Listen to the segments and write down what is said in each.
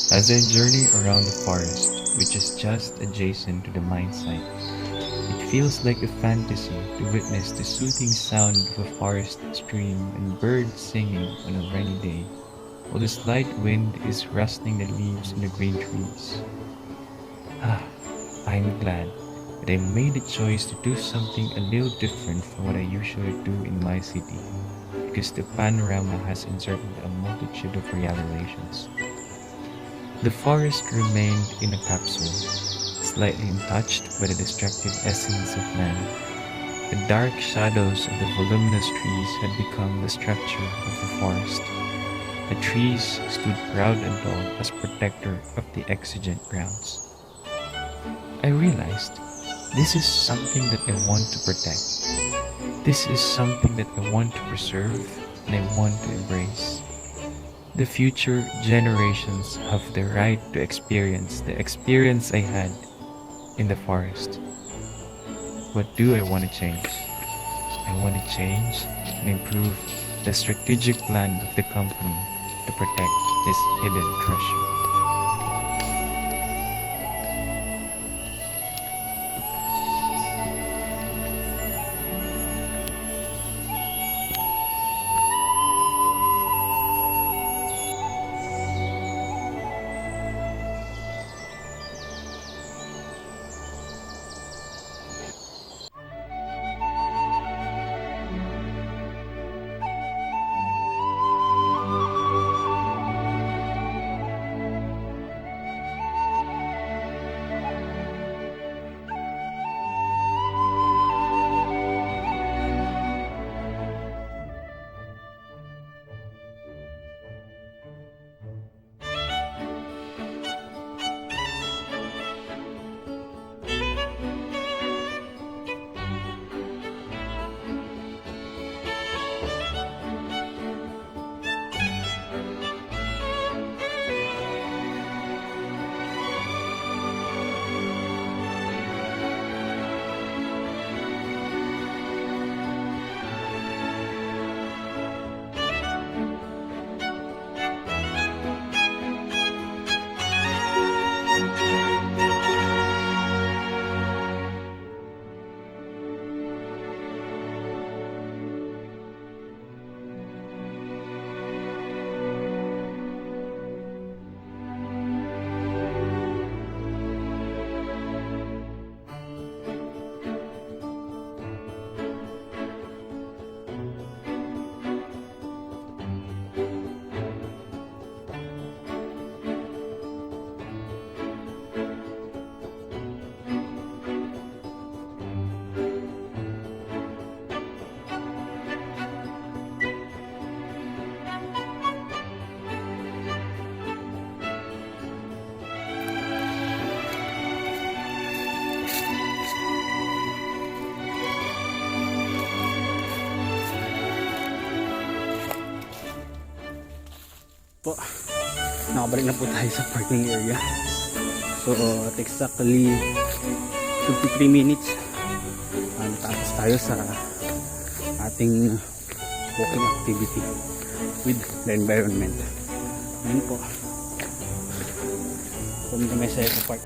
As I journey around the forest, which is just adjacent to the mine site, it feels like a fantasy to witness the soothing sound of a forest stream and birds singing on a rainy day, while the slight wind is rustling the leaves in the green trees. Ah, I'm glad that I made the choice to do something a little different from what I usually do in my city, because the panorama has inserted a multitude of realizations. The forest remained in a capsule, slightly untouched by the destructive essence of man. The dark shadows of the voluminous trees had become the structure of the forest. The trees stood proud and tall as protector of the exigent grounds. I realized this is something that I want to protect. This is something that I want to preserve and I want to embrace. The future generations have the right to experience the experience I had in the forest. What do I want to change? I want to change and improve the strategic plan of the company to protect this hidden treasure. Po, nakabalik na po tayo sa parking area. So at exactly 53 minutes natapos tayo sa ating walking activity with the environment. Ayan po, from the Mesa Eco Park.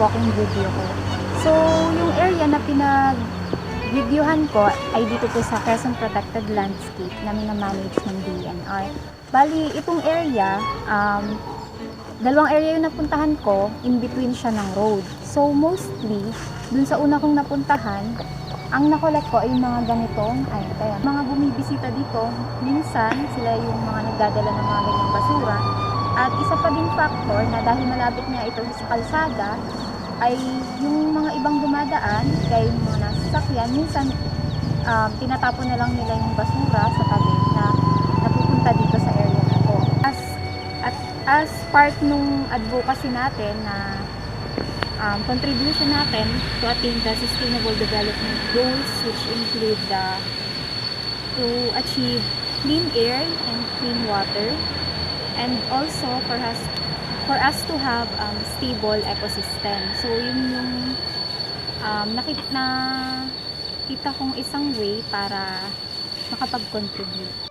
walking video ko. So, yung area na pinag-videohan ko ay dito po sa Quezon Protected Landscape na minamanage ng DNR. Bali, itong area, dalawang area yung napuntahan ko, in between siya ng road. So, mostly, dun sa una kong napuntahan, ang nakolek ko ay mga ganitong, mga bumibisita dito, minsan sila yung mga nagdadala ng mga ganyang basura. At isa pa ding factor na dahil malapit nga ito sa kalsada, ay yung mga ibang dumadaan, kaya yung mga nasasakyan, minsan tinatapon na lang nila yung basura sa tabi na napupunta dito sa area na to. As part nung advocacy natin na contribution natin to attain the Sustainable Development Goals, which include to achieve clean air and clean water, and also for us to have stable ecosystem. So yun yung nakita kong isang way para makapag-contribute.